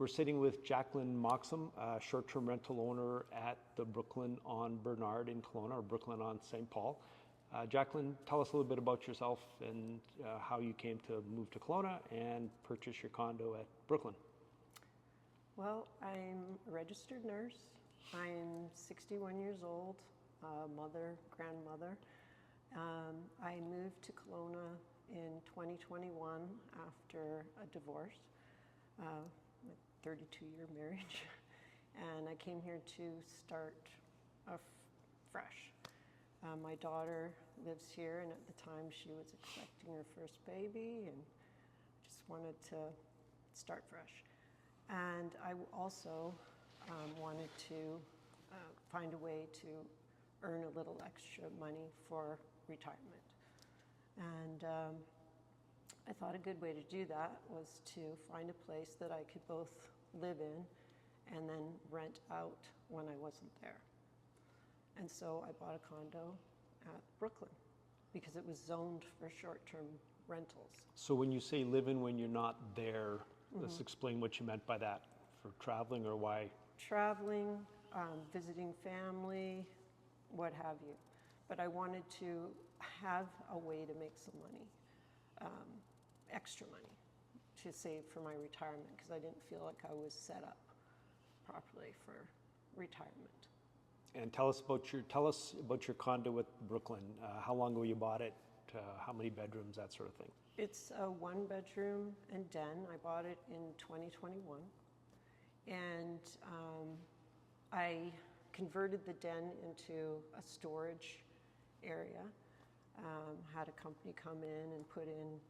We're sitting with Jacqueline Moxam, short-term rental owner at the Brooklyn on Bernard in Kelowna, or Brooklyn on St. Paul. Jacqueline, tell us a little bit about yourself and how you came to move to Kelowna and purchase your condo at Brooklyn. Well, I'm a registered nurse. I'm 61 years old, mother, grandmother. I moved to Kelowna in 2021 after a divorce, a 32-year marriage, and I came here to start fresh. My daughter lives here, and at the time she was expecting her first baby, and just wanted to start fresh. And I also wanted to find a way to earn a little extra money for retirement. And I thought a good way to do that was to find a place that I could both live in and then rent out when I wasn't there. And so I bought a condo at Brooklyn because it was zoned for short-term rentals. So when you say live in when you're not there, let's explain what you meant by that. For traveling, or why? Traveling, visiting family, what have you. But I wanted to have a way to make some money, extra money, to save for my retirement, because I didn't feel like I was set up properly for retirement. And tell us about your condo at Brooklyn. How long ago you bought it? How many bedrooms? That sort of thing. It's a 1-bedroom and den. I bought it in 2021, and I converted the den into a storage area. Had a company come in and put in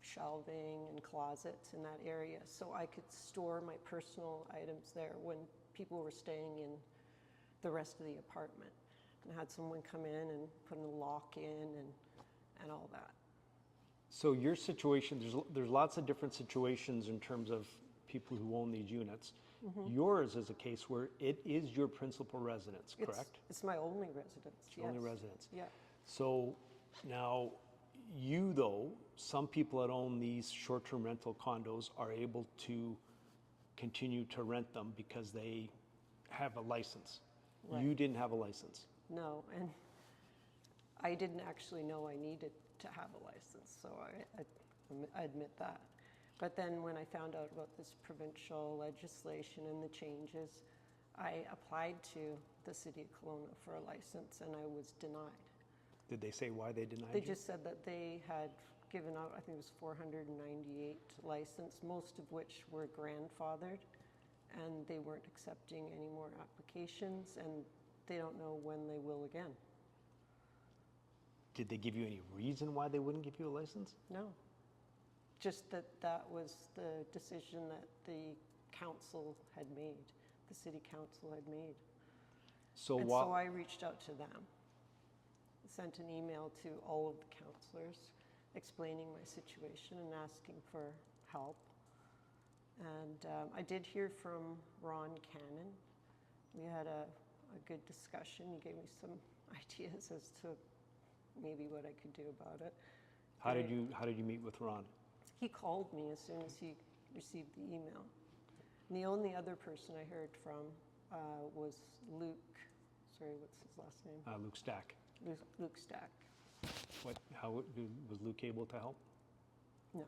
shelving and closets in that area, so I could store my personal items there when people were staying in the rest of the apartment. And I had someone come in and put a lock in and all that. So your situation, there's lots of different situations in terms of people who own these units. Yours is a case where it is your principal residence, correct? It's my only residence. It's your only residence. Yeah. So now some people that own these short-term rental condos are able to continue to rent them because they have a license. Right. You didn't have a license. No, and I didn't actually know I needed to have a license, so I admit that. But then when I found out about this provincial legislation and the changes, I applied to the City of Kelowna for a license, and I was denied. Did they say why they denied you? They just said that they had given out, I think it was 498 licenses, most of which were grandfathered, and they weren't accepting any more applications, and they don't know when they will again. Did they give you any reason why they wouldn't give you a license? No. Just that was the decision that the council had made, the city council had made. So I reached out to them, sent an email to all of the councillors explaining my situation and asking for help. And I did hear from Ron Cannon. We had a good discussion. He gave me some ideas as to maybe what I could do about it. How did you meet with Ron? He called me as soon as he received the email. And the only other person I heard from was Luke. Sorry, what's his last name? Luke Stack. Luke Stack. How was Luke able to help? No.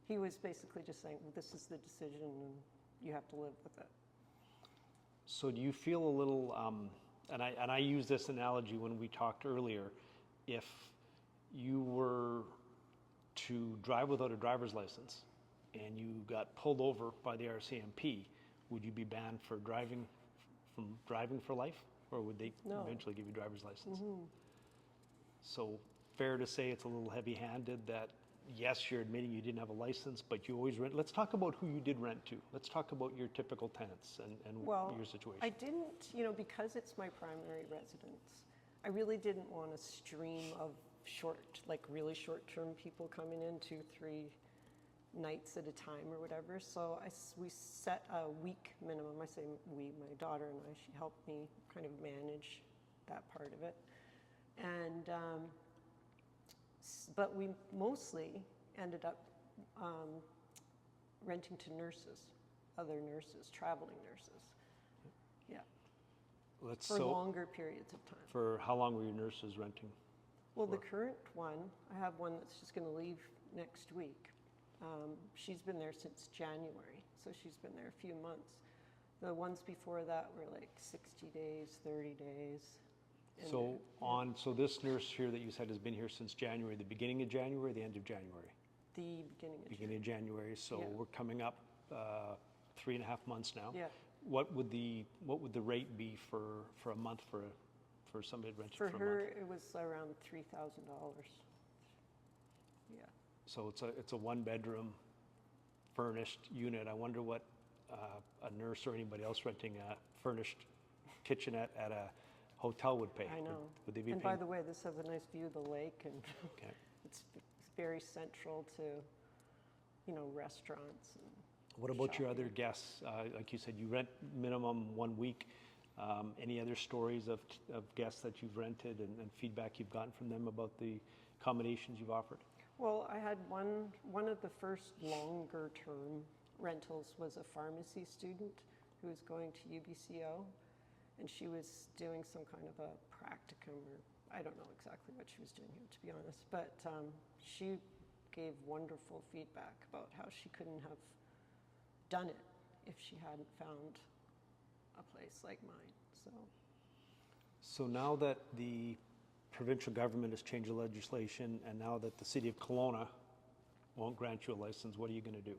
He was basically just saying, well, this is the decision and you have to live with it. So do you feel a little, and I used this analogy when we talked earlier, if you were to drive without a driver's license and you got pulled over by the RCMP, would you be banned from driving for life? Or would they eventually give you a driver's license? So fair to say it's a little heavy-handed that, yes, you're admitting you didn't have a license, but you always rent. Let's talk about who you did rent to. Let's talk about your typical tenants and your situation. I didn't, because it's my primary residence, I really didn't want a stream of really short-term people coming in 2-3 nights at a time or whatever. So we set a week minimum. I say we, my daughter and I, she helped me kind of manage that part of it. And but we mostly ended up renting to nurses, other nurses, traveling nurses. Yeah, Let's for longer periods of time. For how long were your nurses renting? Well, the current one, I have one that's just going to leave next week. She's been there since January, so she's been there a few months. The ones before that were like 60 days, 30 days. And So this nurse here that you said has been here since January, the beginning of January, the end of January? the Beginning of January, so Yeah. we're coming up 3.5 months now. Yeah. What would the rate be for a month for somebody to rent it For for a her, month? it was around $3,000. Yeah. So it's a one-bedroom furnished unit. I wonder what a nurse or anybody else renting a furnished kitchenette at a hotel would pay. I know. Would they be And paying? by the way, this has a nice view of the lake, and Okay. it's very central to, restaurants. And What about your other shopping. guests? Like you said, you rent minimum 1 week. Any other stories of guests that you've rented and feedback you've gotten from them about the accommodations you've offered? Well, I had one of the first longer term rentals was a pharmacy student who was going to UBCO, and she was doing some kind of a practicum, or I don't know exactly what she was doing here, to be honest, but she gave wonderful feedback about how she couldn't have done it if she hadn't found a place like mine. So now that the provincial government has changed the legislation, and now that the city of Kelowna won't grant you a license, what are you going to do?